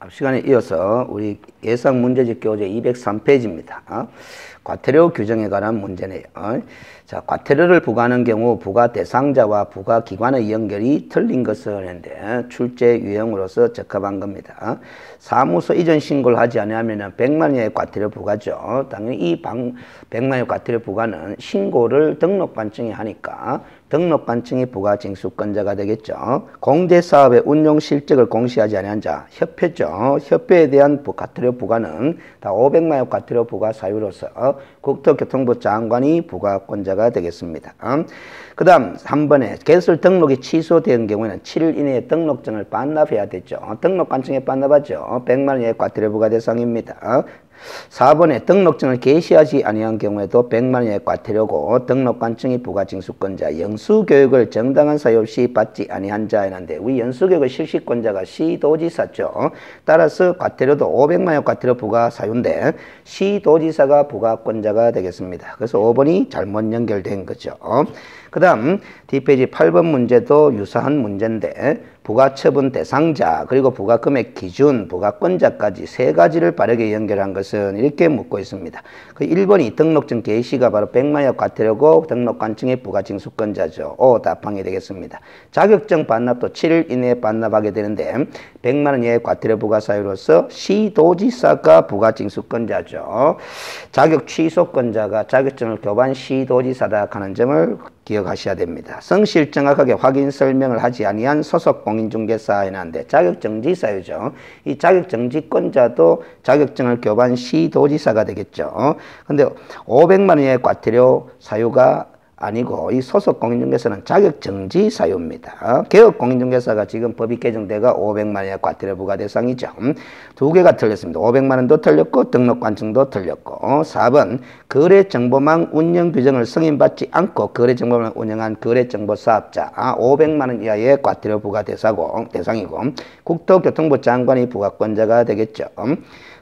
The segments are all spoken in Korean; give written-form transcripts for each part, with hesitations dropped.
앞 시간에 이어서 우리 예상 문제집 교재 203페이지입니다. 과태료 규정에 관한 문제네요. 자, 과태료를 부과하는 경우 부과 대상자와 부과 기관의 연결이 틀린 것을 하는데 출제 유형으로서 적합한 겁니다. 사무소 이전 신고를 하지 않으면 100만 원의 과태료 부과죠. 당연히 이 100만 원의 과태료 부과는 신고를 등록관청이 하니까 등록관청이 부가징수권자가 되겠죠. 공제사업의 운용 실적을 공시하지 않은 자, 협회죠. 협회에 대한 과태료 부과는 다 500만 원 과태료 부과 사유로서 국토교통부 장관이 부과권자가 되겠습니다. 그 다음 3번에 개설 등록이 취소된 경우에는 7일 이내에 등록증을 반납해야 되죠. 등록관청에 반납하죠. 100만 원의 과태료 부과 대상입니다. 4번에 등록증을 게시하지 아니한 경우에도 100만 원의 과태료고 등록관청이 부가징수권자, 영수교육을 정당한 사유 없이 받지 아니한 자였는데 우리 영수교육의 실시권자가 시도지사죠. 따라서 과태료도 500만 원 과태료 부과 사유인데 시도지사가 부가권자가 되겠습니다. 그래서 5번이 잘못 연결된 거죠. 그 다음 뒷페이지 8번 문제도 유사한 문제인데 부가처분 대상자 그리고 부가금액 기준 부가권자까지 세 가지를 바르게 연결한 것은 이렇게 묻고 있습니다. 그 1번이 등록증 게시가 바로 100만 원 과태료고 등록관청의 부가징수권자죠. 오, 답항이 되겠습니다. 자격증 반납도 7일 이내에 반납하게 되는데 100만 원의 과태료 부과 사유로서 시도지사가 부가징수권자죠. 자격 취소권자가 자격증을 교반 시도지사다 하는 점을 기억하셔야 됩니다. 성실 정확하게 확인 설명을 하지 아니한 소속 공인중개사 해놨는데 자격정지사유죠. 이 자격정지권자도 자격증을 교반 시도지사가 되겠죠. 근데 500만 원의 과태료 사유가 아니고 이 소속 공인중개사는 자격정지 사유입니다. 개업 공인중개사가 지금 법이 개정돼가 500만 원의 과태료 부과 대상이죠. 두 개가 틀렸습니다. 500만 원도 틀렸고 등록관청도 틀렸고 4번 거래정보망 운영 규정을 승인받지 않고 거래정보망을 운영한 거래정보사업자 500만 원 이하의 과태료 부과 대상이고 국토교통부 장관이 부과권자가 되겠죠.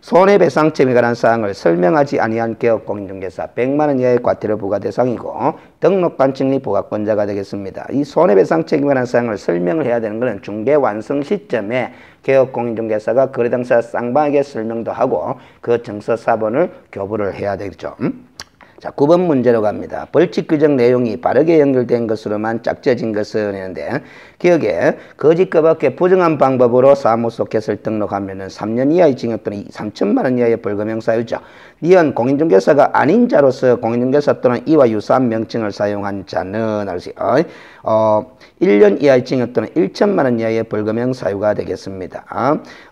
손해배상책에 관한 사항을 설명하지 아니한 개업공인중개사 100만 원 이하의 과태료 부과 대상이고 등록관청이 부과권자가 되겠습니다. 이 손해배상책에 관한 사항을 설명을 해야 되는 것은 중개 완성 시점에 개업공인중개사가 거래당사 쌍방에게 설명도 하고 그 정서사본을 교부를 해야 되겠죠. 자, 9번 문제로 갑니다. 벌칙 규정 내용이 바르게 연결된 것으로만 짝져진 것을 했는데 기억에 거짓과 밖에 부정한 방법으로 사무소 개설 등록하면은 3년 이하의 징역 또는 3천만 원 이하의 벌금형 사유죠. 이은 공인중개사가 아닌 자로서 공인중개사 또는 이와 유사한 명칭을 사용한 자는 1년 이하의 징역 또는 1천만 원 이하의 벌금형 사유가 되겠습니다.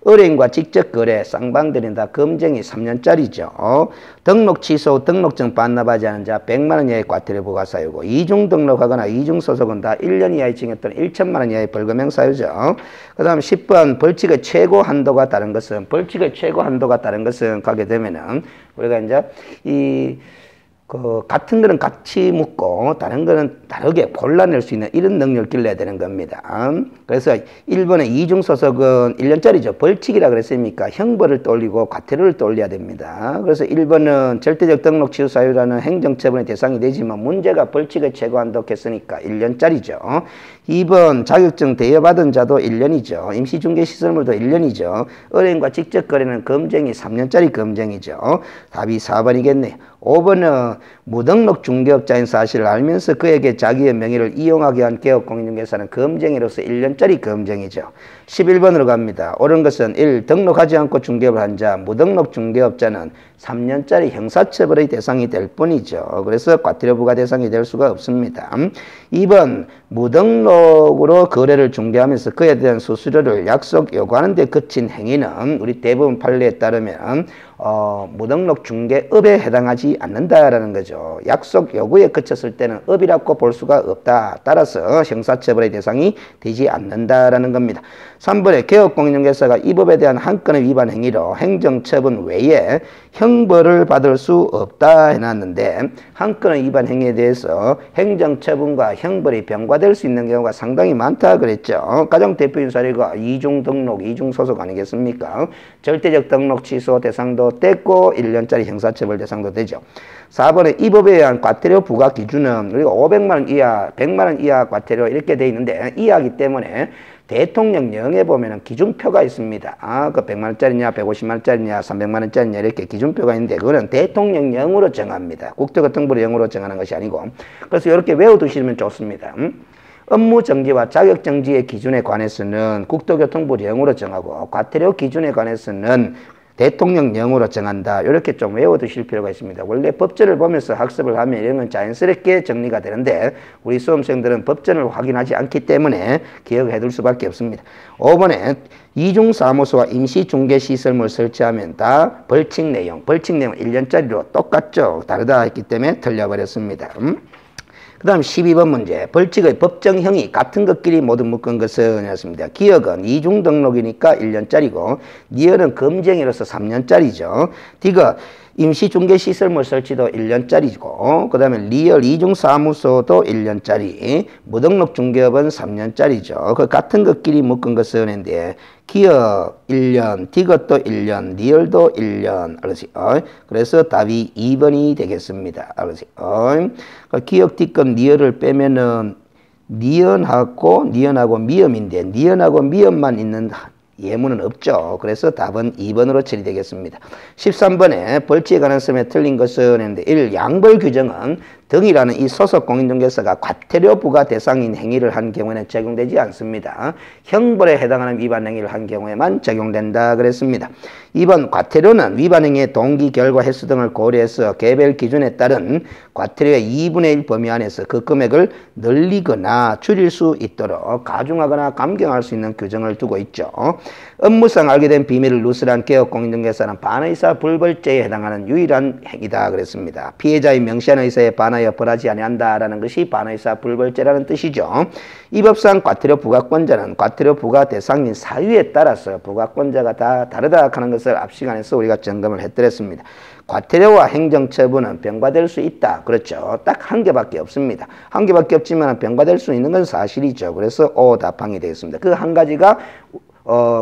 의뢰인과 직접 거래, 쌍방들은 다 금쟁이 3년짜리죠. 등록 취소, 등록증 반납하지 않은 자 100만 원 이하의 과태료 부과 사유고 이중 등록하거나 이중 소속은 다 1년 이하의 징역 또는 1천만 원 이하의 벌금형 사유죠. 그 다음 10번 벌칙의 최고 한도가 다른 것은 가게 되면은 우리가 이제 같은 거는 같이 묻고 다른 거는 다르게 골라낼 수 있는 이런 능력을 길러야 되는 겁니다. 그래서 1번의 이중소속은 1년짜리죠. 벌칙이라 그랬으니까 형벌을 떠올리고 과태료를 떠올려야 됩니다. 그래서 1번은 절대적 등록 취소 사유라는 행정처분의 대상이 되지만 문제가 벌칙의 최고 한도 했으니까 1년짜리죠. 2번 자격증 대여받은 자도 1년이죠. 임시중개시설물도 1년이죠. 의뢰인과 직접 거래는 금쟁이 3년짜리 금쟁이죠. 답이 4번이겠네요. 5번은 무등록 중개업자인 사실을 알면서 그에게 자기의 명의를 이용하게 한 개업공인중개사는 금쟁이로서 1년짜리 금쟁이죠. 11번으로 갑니다. 옳은 것은 1. 등록하지 않고 중개업을 한 자, 무등록 중개업자는 3년짜리 형사처벌의 대상이 될 뿐이죠. 그래서 과태료 부과 대상이 될 수가 없습니다. 2번 무등록으로 거래를 중개하면서 그에 대한 수수료를 약속 요구하는 데 그친 행위는 우리 대부분 판례에 따르면 무등록 중개업에 해당하지 않는다라는 거죠. 약속 요구에 그쳤을 때는 업이라고 볼 수가 없다. 따라서 형사처벌의 대상이 되지 않는다라는 겁니다. 3번에 개업공인중개사가 이 법에 대한 한 건의 위반 행위로 행정처분 외에 형벌을 받을 수 없다 해놨는데 한 건의 위반 행위에 대해서 행정처분과 형벌이 병과될 수 있는 경우가 상당히 많다 그랬죠. 가장 대표적인 사례가 이중등록, 이중소속 아니겠습니까? 절대적 등록 취소 대상도 됐고 1년짜리 형사처벌 대상도 되죠. 4번에 이 법에 의한 과태료 부과 기준은 우리가 500만 원 이하, 100만 원 이하 과태료 이렇게 돼 있는데 이하기 때문에 대통령령에 보면은 기준표가 있습니다. 그 100만원짜리냐, 150만원짜리냐, 300만원짜리냐 이렇게 기준표가 있는데 그거는 대통령령으로 정합니다. 국토교통부령으로 정하는 것이 아니고. 그래서 이렇게 외워두시면 좋습니다. 업무 정지와 자격 정지의 기준에 관해서는 국토교통부령으로 정하고 과태료 기준에 관해서는 대통령령으로 정한다. 이렇게 좀 외워두실 필요가 있습니다. 원래 법전을 보면서 학습을 하면 이런 건 자연스럽게 정리가 되는데 우리 수험생들은 법전을 확인하지 않기 때문에 기억해 둘 수밖에 없습니다. 5번에 이중사무소와 임시중개시설물 설치하면 다 벌칙 내용은 1년짜리로 똑같죠. 다르다 했기 때문에 틀려버렸습니다. 그 다음 12번 문제. 벌칙의 법정형이 같은 것끼리 모두 묶은 것은 이렇습니다. 기억은 이중등록이니까 1년짜리고 니얼은 검증이로서 3년짜리죠. 디귿 임시중개시설물 설치도 1년짜리고 그 다음에 리얼 이중사무소도 1년짜리 무등록 중개업은 3년짜리죠. 그 같은 것끼리 묶은 것은 했는데 기억 1년, 디귿도 1년, 리얼도 1년. 알았어요? 그래서 답이 2번이 되겠습니다. 알았어요? 기억, 디귿, 리얼을 빼면은 니은하고 미음인데 니은하고 미음만 있는 예문은 없죠. 그래서 답은 2번으로 처리되겠습니다. 13번에 벌칙에 관한 셈에 틀린 것은 했는데 1. 양벌 규정은 등이라는 이 소속 공인중개사가 과태료 부과 대상인 행위를 한 경우에는 적용되지 않습니다. 형벌에 해당하는 위반 행위를 한 경우에만 적용된다 그랬습니다. 2번 과태료는 위반 행위의 동기, 결과, 횟수 등을 고려해서 개별 기준에 따른 과태료의 2분의 1 범위 안에서 그 금액을 늘리거나 줄일 수 있도록 가중하거나 감경할 수 있는 규정을 두고 있죠. 업무상 알게 된 비밀을 누설한 개업 공인중개사는 반의사 불벌죄에 해당하는 유일한 행위다 그랬습니다. 피해자의 명시한 의사에 반하여 벌하지 아니한다라는 것이 반의사 불벌죄라는 뜻이죠. 이 법상 과태료 부과권자는 과태료 부과 대상인 사유에 따라서 부과권자가 다 다르다 하는 것을 앞 시간에서 우리가 점검을 해드렸습니다. 과태료와 행정처분은 병과될 수 있다. 그렇죠. 딱 한 개밖에 없습니다. 한 개밖에 없지만 병과될 수 있는 건 사실이죠. 그래서 O 답항이 되겠습니다. 그 한 가지가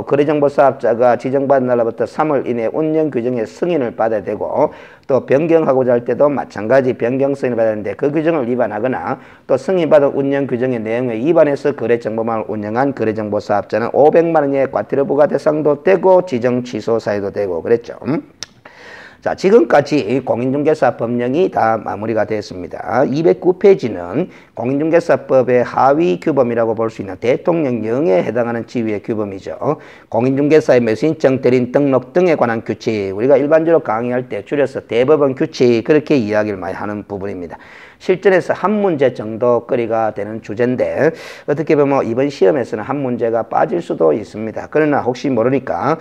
거래정보사업자가 지정받은 날로부터 3월 이내 운영 규정의 승인을 받아야 되고 또 변경하고자 할 때도 마찬가지 변경 승인을 받아야 하는데 그 규정을 위반하거나 또 승인받은 운영 규정의 내용에 위반해서 거래정보망을 운영한 거래정보사업자는 500만 원의 과태료 부과 대상도 되고 지정 취소 사유도 되고 그랬죠. 자, 지금까지 공인중개사 법령이 다 마무리가 됐습니다. 209페이지는 공인중개사법의 하위 규범이라고 볼 수 있는 대통령령에 해당하는 지위의 규범이죠. 공인중개사의 매수인증, 대리인 등록 등에 관한 규칙, 우리가 일반적으로 강의할 때 줄여서 대법원 규칙 그렇게 이야기를 많이 하는 부분입니다. 실전에서 한 문제 정도 거리가 되는 주제인데 어떻게 보면 이번 시험에서는 한 문제가 빠질 수도 있습니다. 그러나 혹시 모르니까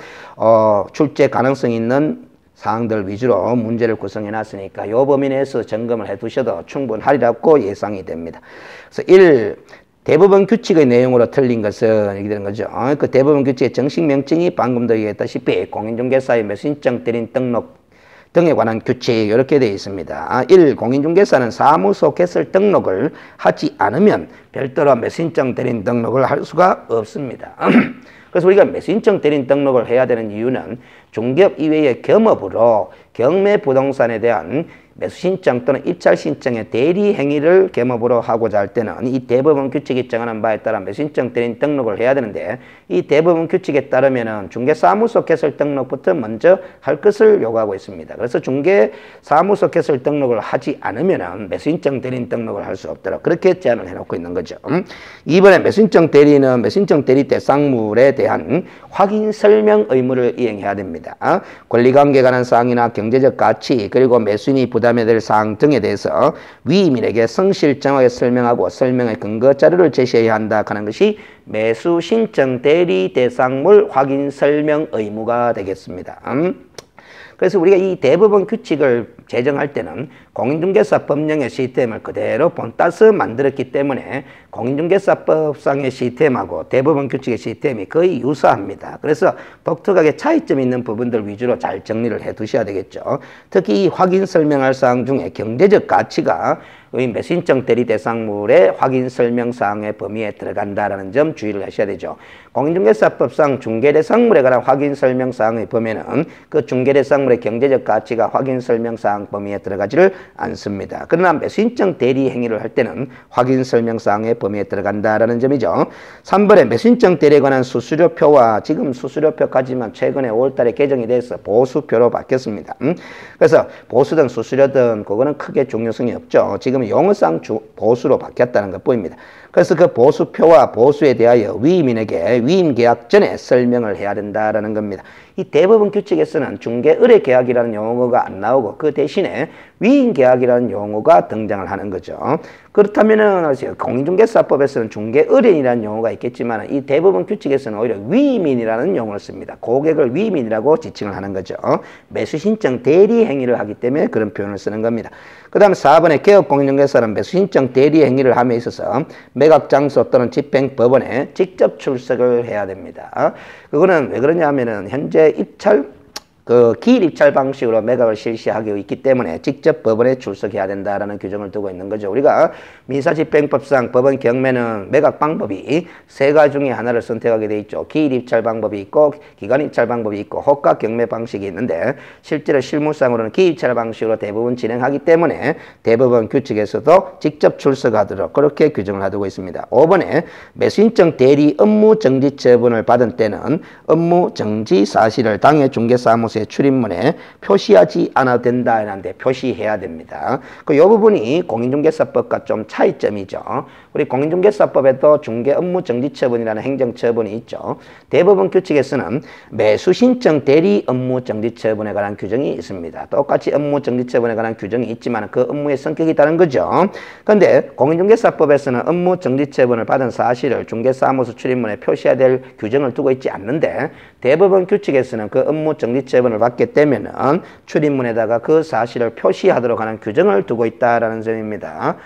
출제 가능성이 있는 사항들 위주로 문제를 구성해 놨으니까 이 범위 내에서 점검을 해 두셔도 충분하리라고 예상이 됩니다. 그래서 1. 대법원 규칙의 내용으로 틀린 것은 이렇게 되는 거죠. 그 대법원 규칙의 정식 명칭이 방금도 얘기했다시피 공인중개사의 매수인증, 대리인 등록 등에 관한 규칙 이렇게 되어 있습니다. 1. 공인중개사는 사무소 개설 등록을 하지 않으면 별도로 매수인증, 대리인 등록을 할 수가 없습니다. 그래서 우리가 매수인증 대리인 등록을 해야 되는 이유는 중개업 이외의 겸업으로 경매 부동산에 대한 매수신청 또는 입찰신청의 대리 행위를 겸업으로 하고자 할 때는 이 대법원 규칙이 정하는 바에 따라 매수신청 대리인 등록을 해야 되는데 이 대법원 규칙에 따르면은 중개사무소 개설 등록부터 먼저 할 것을 요구하고 있습니다. 그래서 중개사무소 개설 등록을 하지 않으면은 매수신청 대리인 등록을 할 수 없도록 그렇게 제한을 해놓고 있는 거죠. 이번에 매수신청 대리는 매수신청 대리 대상물에 대한 확인 설명 의무를 이행해야 됩니다. 권리관계에 관한 사항이나 경제적 가치 그리고 매수인이 부담해야 될 사항 등에 대해서 위임인에게 성실정확하게 설명하고 설명의 근거 자료를 제시해야 한다 하는 것이 매수 신청 대리 대상물 확인 설명 의무가 되겠습니다. 그래서 우리가 이 대법원 규칙을 제정할 때는 공인중개사 법령의 시스템을 그대로 본따서 만들었기 때문에 공인중개사법상의 시스템하고 대법원 규칙의 시스템이 거의 유사합니다. 그래서 독특하게 차이점이 있는 부분들 위주로 잘 정리를 해 두셔야 되겠죠. 특히 이 확인 설명할 사항 중에 경제적 가치가 매수인증 대리 대상물의 확인 설명 사항의 범위에 들어간다라는 점 주의를 하셔야 되죠. 공인중개사법상 중개대상물에 관한 확인 설명 사항의 범위는 그 중개대상물의 경제적 가치가 확인 설명 사항 범위에 들어가지를 않습니다. 그러나 매수인증 대리 행위를 할 때는 확인 설명 사항의 범위에 들어간다라는 점이죠. 3번에 매수인증 대리에 관한 수수료표와 지금 수수료표까지만 최근에 5월달에 개정이 돼서 보수표로 바뀌었습니다. 그래서 보수든 수수료든 그거는 크게 중요성이 없죠. 지금 용어상 보수로 바뀌었다는 것 뿐입니다. 그래서 그 보수표와 보수에 대하여 위임인에게 위임계약 전에 설명을 해야 된다라는 겁니다. 이 대법원 규칙에서는 중개의뢰계약이라는 용어가 안 나오고 그 대신에 위임계약이라는 용어가 등장을 하는 거죠. 그렇다면은 공인중개사법에서는 중개의뢰인이라는 용어가 있겠지만 이 대법원 규칙에서는 오히려 위임인이라는 용어를 씁니다. 고객을 위임인이라고 지칭을 하는 거죠. 매수신청 대리 행위를 하기 때문에 그런 표현을 쓰는 겁니다. 그 다음 4번에 개업공인중개사는 매수신청 대리 행위를 함에 있어서 매각장소 또는 집행법원에 직접 출석을 해야 됩니다. 그거는 왜 그러냐면은 현재 기일 입찰 방식으로 매각을 실시하고 있기 때문에 직접 법원에 출석해야 된다라는 규정을 두고 있는 거죠. 우리가 민사집행법상 법원 경매는 매각 방법이 세 가지 중에 하나를 선택하게 돼 있죠. 기일 입찰 방법이 있고 기간 입찰 방법이 있고 호가 경매 방식이 있는데 실제로 실무상으로는 기일 입찰 방식으로 대부분 진행하기 때문에 대법원 규칙에서도 직접 출석하도록 그렇게 규정을 하고 있습니다. 5번에 매수인증 대리 업무 정지 처분을 받은 때는 업무 정지 사실을 당해 중개사무소에 출입문에 표시하지 않아도 된다 하는데 표시해야 됩니다. 이 부분이 공인중개사법과 좀 차이점이죠. 우리 공인중개사법에도 중개 업무 정지 처분이라는 행정 처분이 있죠. 대법원 규칙에서는 매수 신청 대리 업무 정지 처분에 관한 규정이 있습니다. 똑같이 업무 정지 처분에 관한 규정이 있지만 그 업무의 성격이 다른 거죠. 그런데 공인중개사법에서는 업무 정지 처분을 받은 사실을 중개사무소 출입문에 표시해야 될 규정을 두고 있지 않는데 대법원 규칙에서는 그 업무 정지 처분을 받게 되면은 출입문에다가 그 사실을 표시하도록 하는 규정을 두고 있다라는 점입니다.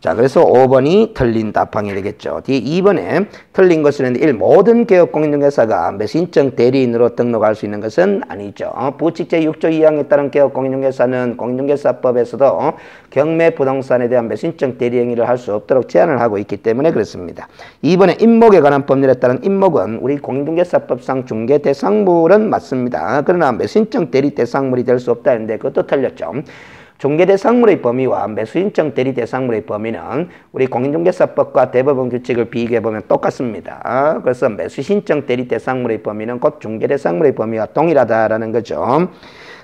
자, 그래서 5번이 틀린 답항이 되겠죠. 뒤 2번에 틀린 것은 1. 모든 개업공인중개사가 매수인증 대리인으로 등록할 수 있는 것은 아니죠. 부칙 제6조 2항에 따른 개업공인중개사는 공인중개사법에서도 경매 부동산에 대한 매수인증 대리 행위를 할 수 없도록 제한을 하고 있기 때문에 그렇습니다. 2번에 임목에 관한 법률에 따른 임목은 우리 공인중개사법상 중개 대상물은 맞습니다. 그러나 매수인증 대리 대상물이 될 수 없다 했는데 그것도 틀렸죠. 중개대상물의 범위와 매수인증 대리대상물의 범위는 우리 공인중개사법과 대법원 규칙을 비교해보면 똑같습니다. 그래서 매수신증 대리대상물의 범위는 곧 중개대상물의 범위와 동일하다라는 거죠.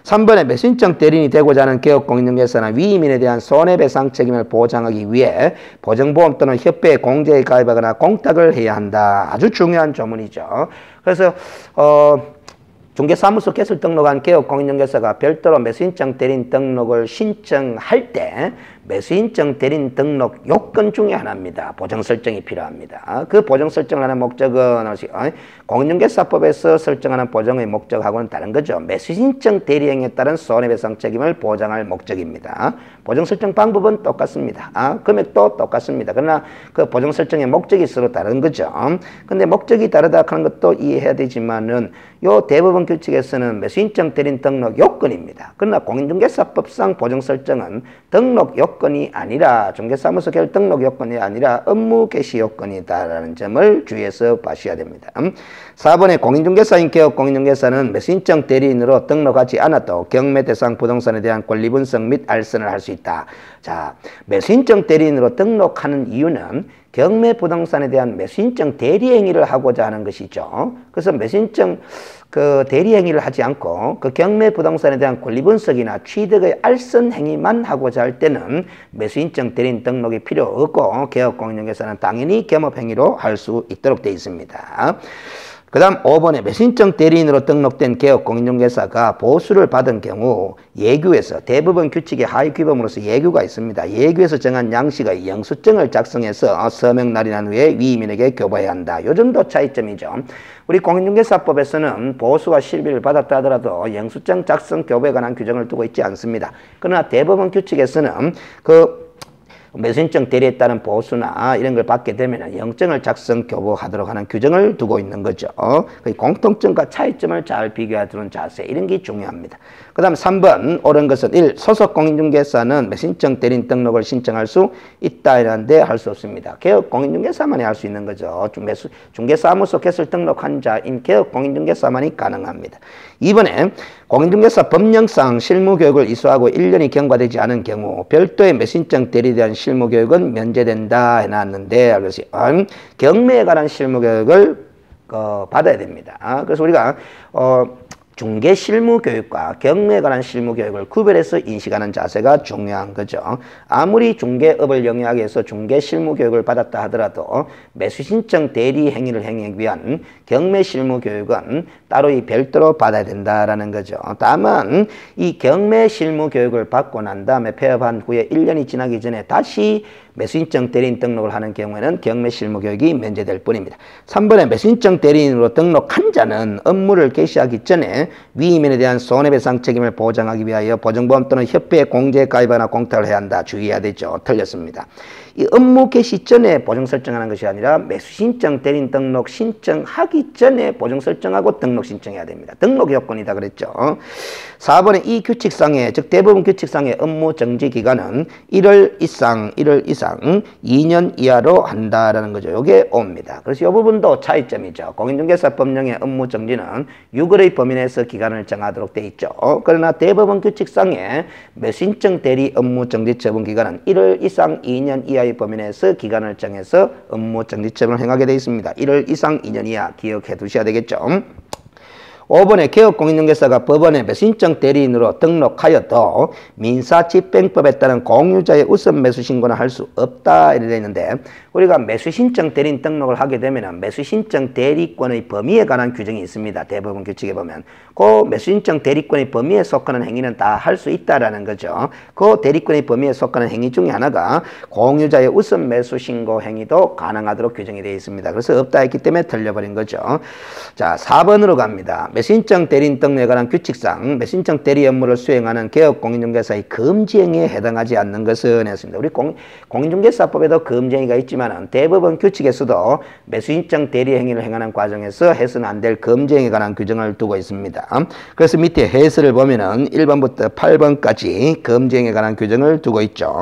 3번에 매수인증 대리인이 되고자 하는 개업공인중개사나 위임인에 대한 손해배상 책임을 보장하기 위해 보증보험 또는 협회에 공제에 가입하거나 공탁을 해야 한다. 아주 중요한 조문이죠. 그래서 중개사무소 개설 등록한 개업공인중개사가 별도로 매수인증 대리인 등록을 신청할 때 매수인증 대리인 등록 요건 중에 하나입니다. 보정 설정이 필요합니다. 그 보정 설정을 하는 목적은 공인중개사법에서 설정하는 보정의 목적하고는 다른 거죠. 매수인증 대리행위에 따른 손해배상 책임을 보장할 목적입니다. 보정 설정 방법은 똑같습니다. 금액도 똑같습니다. 그러나 그 보정 설정의 목적이 서로 다른 거죠. 근데 목적이 다르다 하는 것도 이해해야 되지만은 요 대법원 규칙에서는 매수인증 대리인 등록 요건입니다. 그러나 공인중개사법상 보정 설정은 등록 요건이 아니라 중개사무소 개설 등록 요건이 아니라 업무 개시 요건이다라는 점을 주의해서 봐셔야 됩니다. 4번에 공인중개사인 개업공인중개사는 매수인증 대리인으로 등록하지 않아도 경매 대상 부동산에 대한 권리 분석 및 알선을 할 수 있다. 자, 매수인증 대리인으로 등록하는 이유는 경매 부동산에 대한 매수인증 대리 행위를 하고자 하는 것이죠. 그래서 매수인증 대리 행위를 하지 않고 그 경매 부동산에 대한 권리 분석이나 취득의 알선 행위만 하고자 할 때는 매수인증 대리인 등록이 필요 없고 개업공인중개사는 당연히 겸업 행위로 할 수 있도록 되어 있습니다. 그 다음 5번에 매수인증 대리인으로 등록된 개업공인중개사가 보수를 받은 경우 예규에서 대법원 규칙의 하위 규범으로서 예규가 있습니다. 예규에서 정한 양식의 영수증을 작성해서 서명날이 난 후에 위임인에게 교부해야 한다. 요 정도 차이점이죠. 우리 공인중개사법에서는 보수가 실비를 받았다 하더라도 영수증 작성 교부에 관한 규정을 두고 있지 않습니다. 그러나 대법원 규칙에서는 매수신청 대리에 따른 보수나 이런 걸 받게 되면 영장을 작성 교부하도록 하는 규정을 두고 있는 거죠. 공통점과 차이점을 잘 비교하도록 자세, 이런 게 중요합니다. 그 다음 3번 옳은 것은 1. 소속 공인중개사는 매수신청 대리인 등록을 신청할 수 있다 이라는데 할 수 없습니다. 개업 공인중개사만이 할 수 있는 거죠. 중개사무소 개설 등록한 자인 개업 공인중개사만이 가능합니다. 2번에 공인중개사 법령상 실무교육을 이수하고 1년이 경과되지 않은 경우 별도의 매수신청 대리에 대한 실무교육은 면제된다 해놨는데, 그래서 경매에 관한 실무교육을 받아야 됩니다. 그래서 우리가 중개 실무교육과 경매에 관한 실무교육을 구별해서 인식하는 자세가 중요한 거죠. 아무리 중개업을 영위하기 위해서 중개 실무교육을 받았다 하더라도 매수신청 대리 행위를 행하기 위한 경매 실무교육은 따로 별도로 받아야 된다라는 거죠. 다만 이 경매 실무교육을 받고 난 다음에 폐업한 후에 1년이 지나기 전에 다시 매수신청 대리인 등록을 하는 경우에는 경매 실무교육이 면제될 뿐입니다. 3번에 매수신청 대리인으로 등록한 자는 업무를 개시하기 전에 위임인에 대한 손해배상 책임을 보장하기 위하여 보증보험 또는 협회에 공제에 가입하거나 공탁을 해야 한다. 주의해야 되죠. 틀렸습니다. 이 업무 개시 전에 보증 설정하는 것이 아니라 매수신청 대리인 등록 신청하기 전에 보증 설정하고 등록 신청해야 됩니다. 등록 요건이다 그랬죠. 4번에 이 규칙상의, 즉 대부분 규칙상의 업무 정지 기간은 1월 이상 2년 이하로 한다라는 거죠. 이게 옵니다. 그래서 이 부분도 차이점이죠. 공인중개사 법령의 업무 정지는 6월의 범위 내에서 기간을 정하도록 돼 있죠. 그러나 대법원 규칙상의 매수신청 대리 업무 정지 처분 기간은 1월 이상 2년 이하의 범위 내에서 기간을 정해서 업무 정지 처분을 행하게 되어 있습니다. 1월 이상 2년 이하 기억해 두셔야 되겠죠. 5번에 개업공인중개사가 법원에 매수신청 대리인으로 등록하여도 민사집행법에 따른 공유자의 우선 매수신고는 할 수 없다 이렇게 되어 있는데, 우리가 매수신청 대리인 등록을 하게 되면 매수신청 대리권의 범위에 관한 규정이 있습니다. 대법원 규칙에 보면 그 매수신청 대리권의 범위에 속하는 행위는 다 할 수 있다라는 거죠. 그 대리권의 범위에 속하는 행위 중에 하나가 공유자의 우선 매수신고 행위도 가능하도록 규정이 되어 있습니다. 그래서 없다 했기 때문에 틀려버린 거죠. 자, 4번으로 갑니다. 매수신청 대리인 등록에 관한 규칙상 매수신청 대리 업무를 수행하는 개업공인중개사의 금지행위에 해당하지 않는 것은 했습니다. 우리 공인중개사법에도 금지행위가 있지만 대법원 규칙에서도 매수신청 대리 행위를 행하는 과정에서 해서는 안 될 금지행위에 관한 규정을 두고 있습니다. 그래서 밑에 해설을 보면은 1번부터 8번까지 금지행위에 관한 규정을 두고 있죠.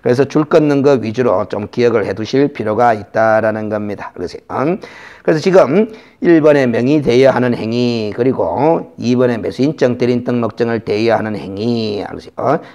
그래서 줄 끊는 것 위주로 좀 기억을 해 두실 필요가 있다라는 겁니다. 그래서 지금 1번에 명의 대여하는 하는 행위, 그리고 2번에 매수신청 대리인 등록증을 대여하는 행위,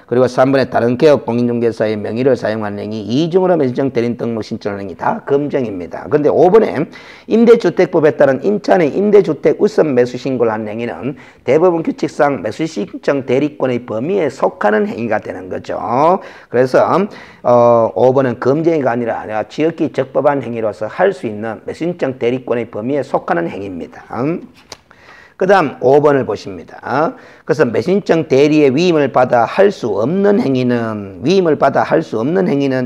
그리고 3번에 다른 개업 공인중개사의 명의를 사용하는 행위, 이중으로 매수신청 대리인 등록 신청하는 행위 다 금정입니다. 그런데 5번에 임대주택법에 따른 임차인의 임대주택 우선 매수신고를 하는 행위는 대법원 규칙상 매수신청 대리권의 범위에 속하는 행위가 되는 거죠. 그래서 5번은 금정행위가 아니라 지역기 적법한 행위로서 할 수 있는 매수신청 대리권의 범위에 속하는 행위입니다. 그 다음 5번을 보십니다. 그래서 매수신청 대리의 위임을 받아 할 수 없는 행위는,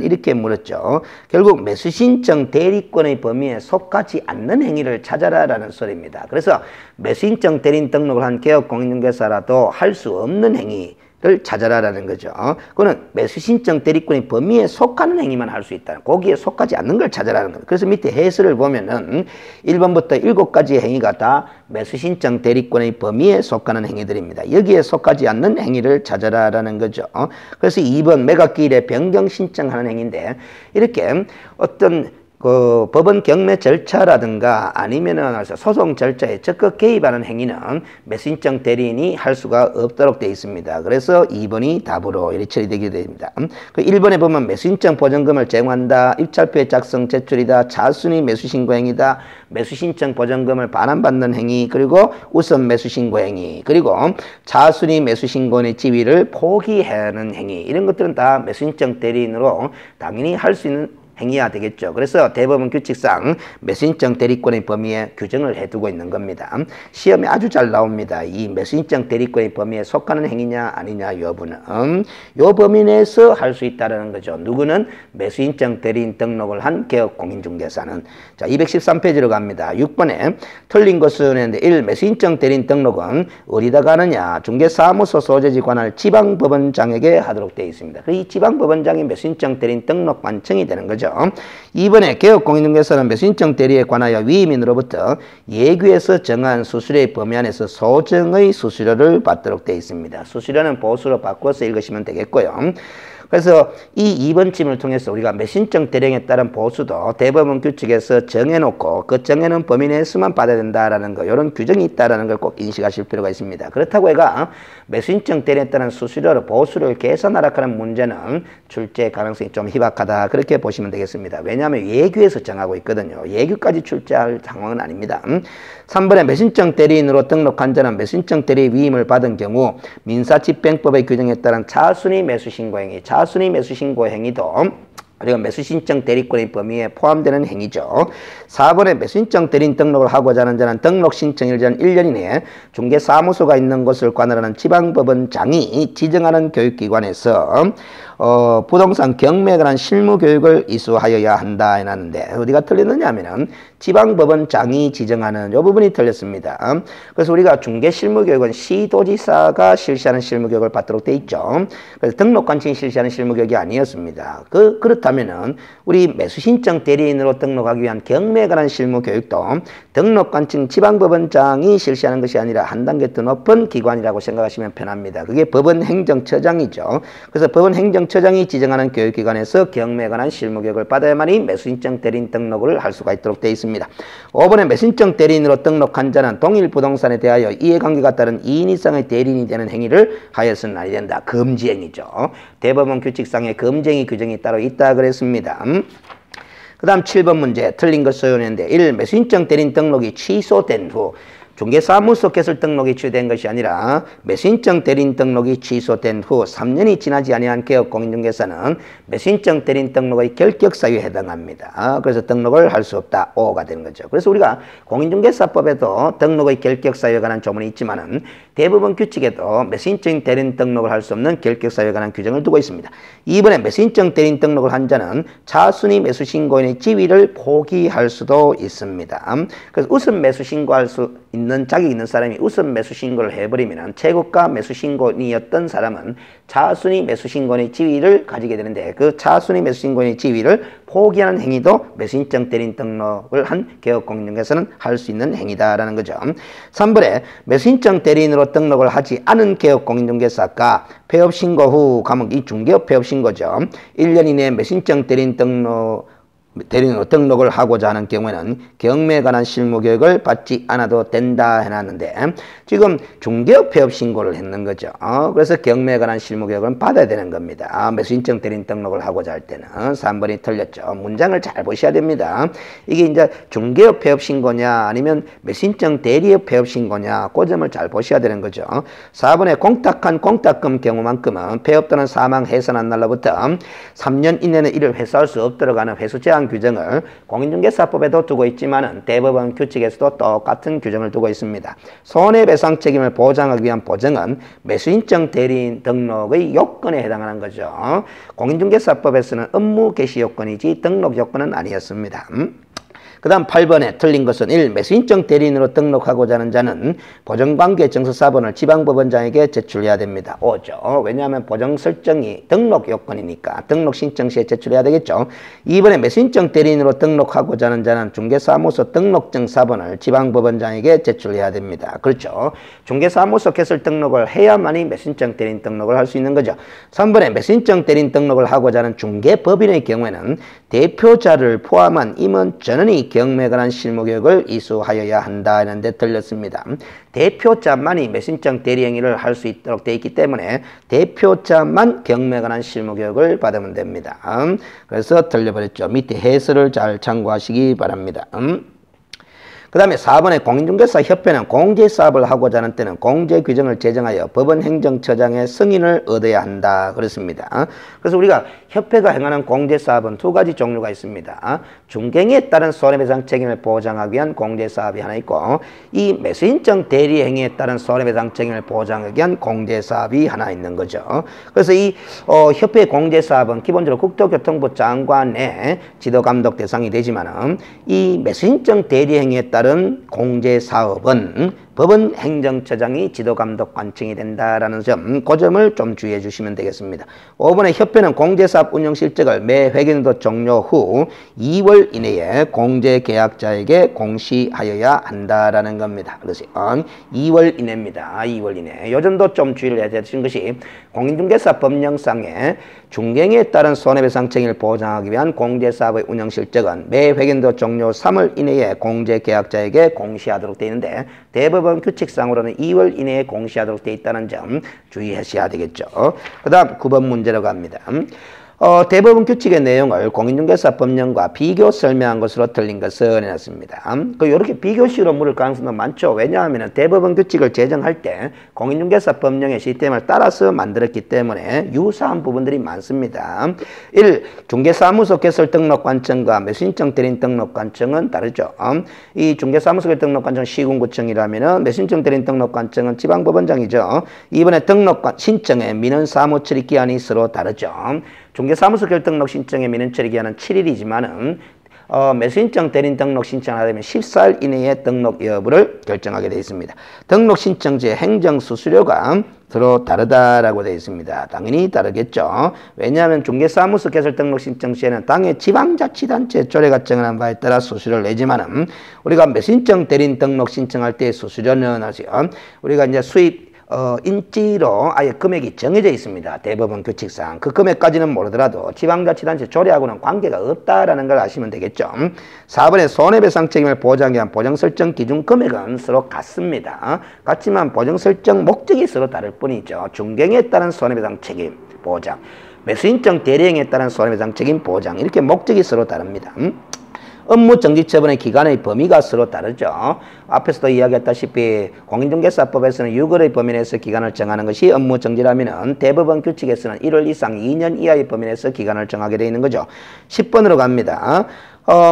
이렇게 물었죠. 결국 매수신청 대리권의 범위에 속하지 않는 행위를 찾아라라는 소리입니다. 그래서 매수신청 대리인 등록을 한 개업공인중개사라도 할 수 없는 행위를 찾아라라는 거죠. 그거는 매수신청 대리권의 범위에 속하는 행위만 할 수 있다. 거기에 속하지 않는 걸 찾아라는 거예요. 그래서 밑에 해설을 보면은 1번부터 7가지의 행위가 다 매수신청 대리권의 범위에 속하는 행위들입니다. 여기에 속하지 않는 행위를 찾아라라는 거죠. 그래서 2번 매각기일에 변경 신청하는 행위인데, 이렇게 어떤 법원 경매 절차라든가 아니면은 소송 절차에 적극 개입하는 행위는 매수신청 대리인이 할 수가 없도록 되어 있습니다. 그래서 2번이 답으로 이렇게 처리되게 됩니다. 1번에 보면 매수신청 보증금을 제공한다, 입찰표의 작성 제출이다, 차순위 매수신고 행위다, 매수신청 보증금을 반환받는 행위, 그리고 우선 매수신고 행위, 그리고 차순위 매수신고의 지위를 포기하는 행위, 이런 것들은 다 매수신청 대리인으로 당연히 할 수 있는 행위가 되겠죠. 그래서 대법원 규칙상 매수인정 대리권의 범위에 규정을 해두고 있는 겁니다. 시험에 아주 잘 나옵니다. 이 매수인정 대리권의 범위에 속하는 행위냐 아니냐 여부는 요 범위 내에서 할 수 있다는 거죠. 누구는 매수인정 대리인 등록을 한 개업 공인중개사는. 자, 213페이지로 갑니다. 6번에 틀린 것은 1. 매수인정 대리인 등록은 어디다가 하느냐? 중개사무소 소재지 관할 지방법원장에게 하도록 되어 있습니다. 이 지방법원장이 매수인정 대리인 등록 관청이 되는 거죠. 2번에 개업공인중개사는 매수인정 대리에 관하여 위임인으로부터 예규에서 정한 수수료의 범위 안에서 소정의 수수료를 받도록 되어 있습니다. 수수료는 보수로 바꿔서 읽으시면 되겠고요. 그래서 이 2번 침을 통해서 우리가 매수인정 대리에 따른 보수도 대법원 규칙에서 정해놓고 그 정해놓은 범위 내에서만 받아야 된다라는 거, 이런 규정이 있다라는 걸 꼭 인식하실 필요가 있습니다. 그렇다고 해가 매수인정 대리에 따른 수수료를 보수를 계산하라 하는 문제는 출제 가능성이 좀 희박하다, 그렇게 보시면 되겠습니다. 왜냐하면 예규에서 정하고 있거든요. 예규까지 출제할 상황은 아닙니다. 3번에 매수인정 대리인으로 등록한 자는 매수인정 대리 위임을 받은 경우 민사집행법의 규정에 따른 차순위 매수신고 행위, 차순위 매수신고 행위도 우리가 매수신청 대리권의 범위에 포함되는 행위죠. 4번에 매수신청 대리인 등록을 하고자 하는 자는 등록 신청일 전 1년 이내에 중개사무소가 있는 곳을 관할하는 지방법원장이 지정하는 교육기관에서 부동산 경매에 관한 실무교육을 이수하여야 한다 해놨는데 어디가 틀렸느냐 하면은 지방법원장이 지정하는 이 부분이 틀렸습니다. 그래서 우리가 중개실무교육은 시도지사가 실시하는 실무교육을 받도록 돼 있죠. 그래서 등록관청이 실시하는 실무교육이 아니었습니다. 그렇다면은 우리 매수신청 대리인으로 등록하기 위한 경매에 관한 실무교육도 등록관청 지방법원장이 실시하는 것이 아니라 한 단계 더 높은 기관이라고 생각하시면 편합니다. 그게 법원행정처장이죠. 그래서 법원행정처장이 지정하는 교육기관에서 경매에 관한 실무교육을 받아야만이 매수신청 대리인 등록을 할 수가 있도록 되어 있습니다. 5번에 매수신청 대리인으로 등록한 자는 동일 부동산에 대하여 이해관계가 따른 2인 이상의 대리인이 되는 행위를 하여서는 아니 된다. 금지행위죠. 대법원 규칙상의 금지행위 규정이 따로 있다 그랬습니다. 그 다음 7번 문제 틀린 것이었는데 1. 매수인정 대리인 등록이 취소된 후 중개사무소 개설 등록이 취소된 것이 아니라 매수인정 대리인 등록이 취소된 후 3년이 지나지 아니한 개업공인중개사는 매수인정 대리인 등록의 결격사유에 해당합니다. 그래서 등록을 할 수 없다. 5가 되는 거죠. 그래서 우리가 공인중개사법에도 등록의 결격사유에 관한 조문이 있지만은 대법원 규칙에도 매수인정 대리인 등록을 할 수 없는 결격사유에 관한 규정을 두고 있습니다. 2번에 매수인정 대리인 등록을 한 자는 차순위 매수신고인의 지위를 포기할 수도 있습니다. 그래서 우선 매수신고할 수 있는 자격이 있는 사람이 우선 매수신고를 해버리면 최고가 매수신고인이었던 사람은 차순위 매수신고인의 지위를 가지게 되는데 그 차순위 매수신고인의 지위를 포기하는 행위도 매수인정 대리인 등록을 한 개업공인중개사는 할 수 있는 행위다라는 거죠. 3번에 매수인정 대리인으로 등록을 하지 않은 개업공인중개사가 폐업신고 후 가면 이 중개업 폐업신고죠. 1년 이내에 매수인정 대리인 대리인으로 등록을 하고자 하는 경우에는 경매에 관한 실무교육을 받지 않아도 된다 해놨는데 지금 중개업 폐업 신고를 했는 거죠. 그래서 경매에 관한 실무교육은 받아야 되는 겁니다. 매수인정 대리인 등록을 하고자 할 때는 3번이 틀렸죠. 문장을 잘 보셔야 됩니다. 이게 이제 중개업 폐업 신고냐 아니면 매수인정 대리업 폐업 신고냐 그 점을 잘 보셔야 되는 거죠. 4번에 공탁한 공탁금 경우만큼은 폐업 또는 사망 해산한 날로부터 3년 이내는 이를 회수할 수 없도록 하는 회수 제한 규정을 공인중개사법에도 두고 있지만은 대법원 규칙에서도 똑같은 규정을 두고 있습니다. 손해배상 책임을 보장하기 위한 보정은 매수인정 대리인 등록의 요건에 해당하는 거죠. 공인중개사법에서는 업무 개시 요건이지 등록 요건은 아니었습니다. 그 다음 8번에 틀린 것은 1. 매수인정 대리인으로 등록하고자 하는 자는 보정관계 정서사본을 지방법원장에게 제출해야 됩니다. 5죠. 왜냐하면 보정 설정이 등록 요건이니까 등록 신청 시에 제출해야 되겠죠. 2번에 매수인정 대리인으로 등록하고자 하는 자는 중개사무소 등록증 사본을 지방법원장에게 제출해야 됩니다. 그렇죠. 중개사무소 개설 등록을 해야만이 매수인정 대리인 등록을 할 수 있는 거죠. 3번에 매수인정 대리인 등록을 하고자 하는 중개법인의 경우에는 대표자를 포함한 임원 전원이 경매에 관한 실무교육을 이수하여야 한다 했는데 틀렸습니다. 대표자만이 매수인정 대리 행위를 할 수 있도록 되어 있기 때문에 대표자만 경매에 관한 실무교육을 받으면 됩니다. 그래서 틀려버렸죠. 밑에 해설을 잘 참고하시기 바랍니다. 그 다음에 4번에 공인중개사협회는 공제사업을 하고자 하는 때는 공제규정을 제정하여 법원행정처장의 승인을 얻어야 한다. 그렇습니다. 그래서 우리가 협회가 행하는 공제사업은 두 가지 종류가 있습니다. 중개행위에 따른 손해배상 책임을 보장하기 위한 공제사업이 하나 있고 이 매수인정 대리행위에 따른 손해배상 책임을 보장하기 위한 공제사업이 하나 있는 거죠. 그래서 이 협회 공제사업은 기본적으로 국토교통부 장관의 지도감독 대상이 되지만은 이 매수인정 대리행위에 따른 공제사업은 법원 행정처장이 지도감독 관청이 된다라는 점, 그 점을 좀 주의해 주시면 되겠습니다. 5번에 협회는 공제사업 운영 실적을 매 회계연도 종료 후 2월 이내에 공제계약자에게 공시하여야 한다라는 겁니다. 그래서 2월 이내입니다. 2월 이내. 요 점도 좀 주의를 해야 되는 것이 공인중개사 법령상에 중개행위에 따른 손해배상 책임을 보장하기 위한 공제사업의 운영 실적은 매 회계연도 종료 3월 이내에 공제계약자에게 공시하도록 되어 있는데 대법원 규칙상으로는 2월 이내에 공시하도록 되어 있다는 점 주의하셔야 되겠죠. 그 다음 9번 문제로 갑니다. 대법원 규칙의 내용을 공인중개사 법령과 비교 설명한 것으로 틀린 것을 해놨습니다. 이렇게 비교식으로 물을 가능성도 많죠. 왜냐하면 대법원 규칙을 제정할 때 공인중개사 법령의 시스템을 따라서 만들었기 때문에 유사한 부분들이 많습니다. 1. 중개사무소 개설 등록관청과 매수인정 대리인 등록관청은 다르죠. 이 중개사무소 개설 등록관청은 시군구청이라면 매수인정 대리인 등록관청은 지방법원장이죠. 이번에 등록관 신청의 민원 사무 처리 기한이 서로 다르죠. 중개사무소 결등록 신청의 민원 처리 기한은 7일이지만은 매수인정 대리인 등록 신청하려면 14일 이내에 등록 여부를 결정하게 되어 있습니다. 등록 신청지의 행정수수료가 서로 다르다라고 되어 있습니다. 당연히 다르겠죠. 왜냐하면 중개사무소 개설 등록 신청 시에는 당의 지방자치단체 조례가 정한 바에 따라 수수료를 내지만은 우리가 매수인정 대리인 등록 신청할 때 수수료는 우리가 이제 수입 인지로 아예 금액이 정해져 있습니다. 대법원 규칙상. 그 금액까지는 모르더라도 지방자치단체 조례하고는 관계가 없다라는 걸 아시면 되겠죠. 4번에 손해배상 책임을 보장하기 위한 보정 설정 기준 금액은 서로 같습니다. 같지만 보정 설정 목적이 서로 다를 뿐이죠. 중개행위에 따른 손해배상 책임 보장, 매수인정 대리행위에 따른 손해배상 책임 보장, 이렇게 목적이 서로 다릅니다. 업무 정지 처분의 기간의 범위가 서로 다르죠. 앞에서도 이야기했다시피 공인중개사법에서는 6월의 범위 내에서 기간을 정하는 것이 업무 정지라면 대법원 규칙에서는 1월 이상 2년 이하의 범위 내에서 기간을 정하게 되어 있는 거죠. 10번으로 갑니다.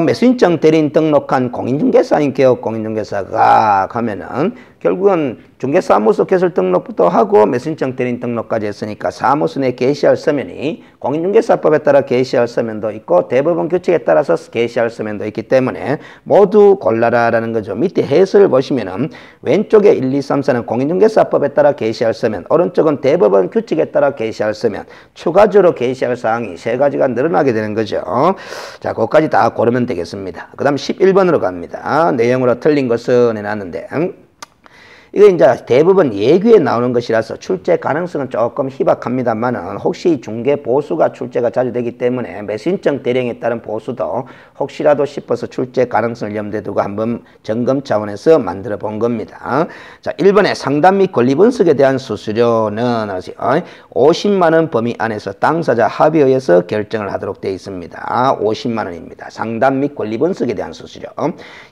매수인정 대리인 등록한 공인중개사인 개업 공인중개사가 가면은 결국은 중개사무소 개설 등록부터 하고 매수인정 대리인 등록까지 했으니까 사무소 내 게시할 서면이 공인중개사법에 따라 게시할 서면도 있고 대법원 규칙에 따라서 게시할 서면도 있기 때문에 모두 골라라라는 거죠. 밑에 해설을 보시면은 왼쪽에 1, 2, 3, 4는 공인중개사법에 따라 게시할 서면, 오른쪽은 대법원 규칙에 따라 게시할 서면, 추가적으로 게시할 사항이 3가지가 늘어나게 되는 거죠. 자, 그것까지 다 고르면 되겠습니다. 그 다음 11번으로 갑니다. 내용으로 틀린 것은 해놨는데 이거 이제 대부분 예규에 나오는 것이라서 출제 가능성은 조금 희박합니다만은 혹시 중개 보수가 출제가 자주 되기 때문에 매수인정 대리행위에 따른 보수도 혹시라도 싶어서 출제 가능성을 염두에 두고 한번 점검 차원에서 만들어 본 겁니다. 자, 1번에 상담 및 권리 분석에 대한 수수료는 50만 원 범위 안에서 당사자 합의에 의해서 결정을 하도록 되어 있습니다. 50만 원입니다. 상담 및 권리 분석에 대한 수수료.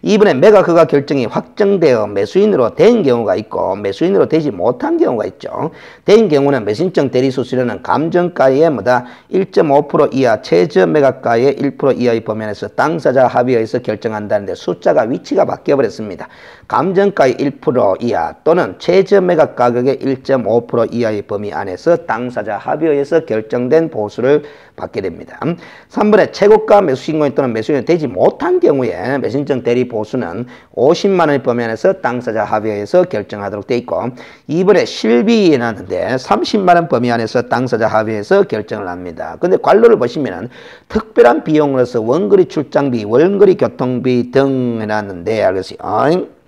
2번에 매각허가 결정이 확정되어 매수인으로 된 경우가 있고 매수인으로 되지 못한 경우가 있죠. 된 경우는 매수인정 대리 수수료는 감정가의 1.5% 이하 최저 매각가의 1% 이하의 범위 안에서 당사자 합의에 의해서 결정한다는데 숫자가 위치가 바뀌어 버렸습니다. 감정가의 1% 이하 또는 최저 매각 가격의 1.5% 이하의 범위 안에서 당사자 합의에 의해서 결정된 보수를 받게 됩니다. 3번에 최고가 매수신고인 또는 매수인이 되지 못한 경우에 매수인정 대리 보수는 50만 원의 범위 안에서 당사자 합의에 의해서 결정하도록 되어 있고 2번에 실비에 나는데 30만 원 범위 안에서 당사자 합의에서 결정을 합니다. 근데 관로를 보시면은 특별한 비용으로서 원거리 출장비, 원거리 교통비 등 해놨는데 알겠어요.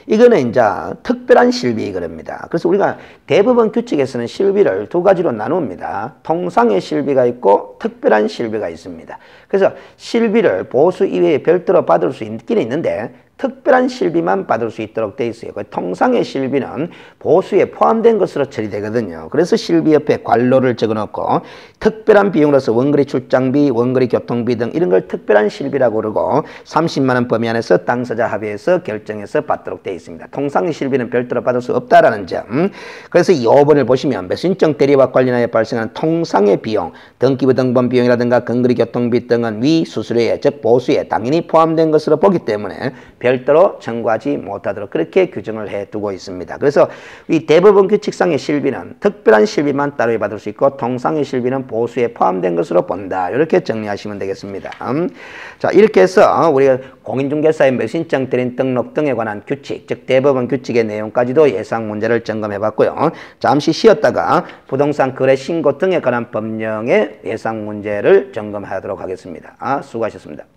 이거는 이제 특별한 실비 그럽니다. 그래서 우리가 대법원 규칙에서는 실비를 두 가지로 나눕니다. 통상의 실비가 있고 특별한 실비가 있습니다. 그래서 실비를 보수 이외에 별도로 받을 수 있긴 있는데 특별한 실비만 받을 수 있도록 돼 있어요. 통상의 실비는 보수에 포함된 것으로 처리되거든요. 그래서 실비 옆에 관로를 적어놓고 특별한 비용으로서 원거리 출장비, 원거리 교통비 등 이런 걸 특별한 실비라고 그러고 30만 원 범위 안에서 당사자 합의해서 결정해서 받도록 돼 있습니다. 통상의 실비는 별도로 받을 수 없다라는 점. 그래서 이 5번을 보시면 매수인증 대리와 관련하여 발생하는 통상의 비용, 등기부 등본 비용이라든가 근거리 교통비 등은 위 수수료에 즉 보수에 당연히 포함된 것으로 보기 때문에 별도로 청구하지 못하도록 그렇게 규정을 해두고 있습니다. 그래서 이 대법원 규칙상의 실비는 특별한 실비만 따로 받을 수 있고 통상의 실비는 보수에 포함된 것으로 본다. 이렇게 정리하시면 되겠습니다. 자, 이렇게 해서 우리가 공인중개사의 매수인증 대리인 등록 등에 관한 규칙, 즉 대법원 규칙의 내용까지도 예상 문제를 점검해 봤고요. 잠시 쉬었다가 부동산 거래 신고 등에 관한 법령의 예상 문제를 점검하도록 하겠습니다. 수고하셨습니다.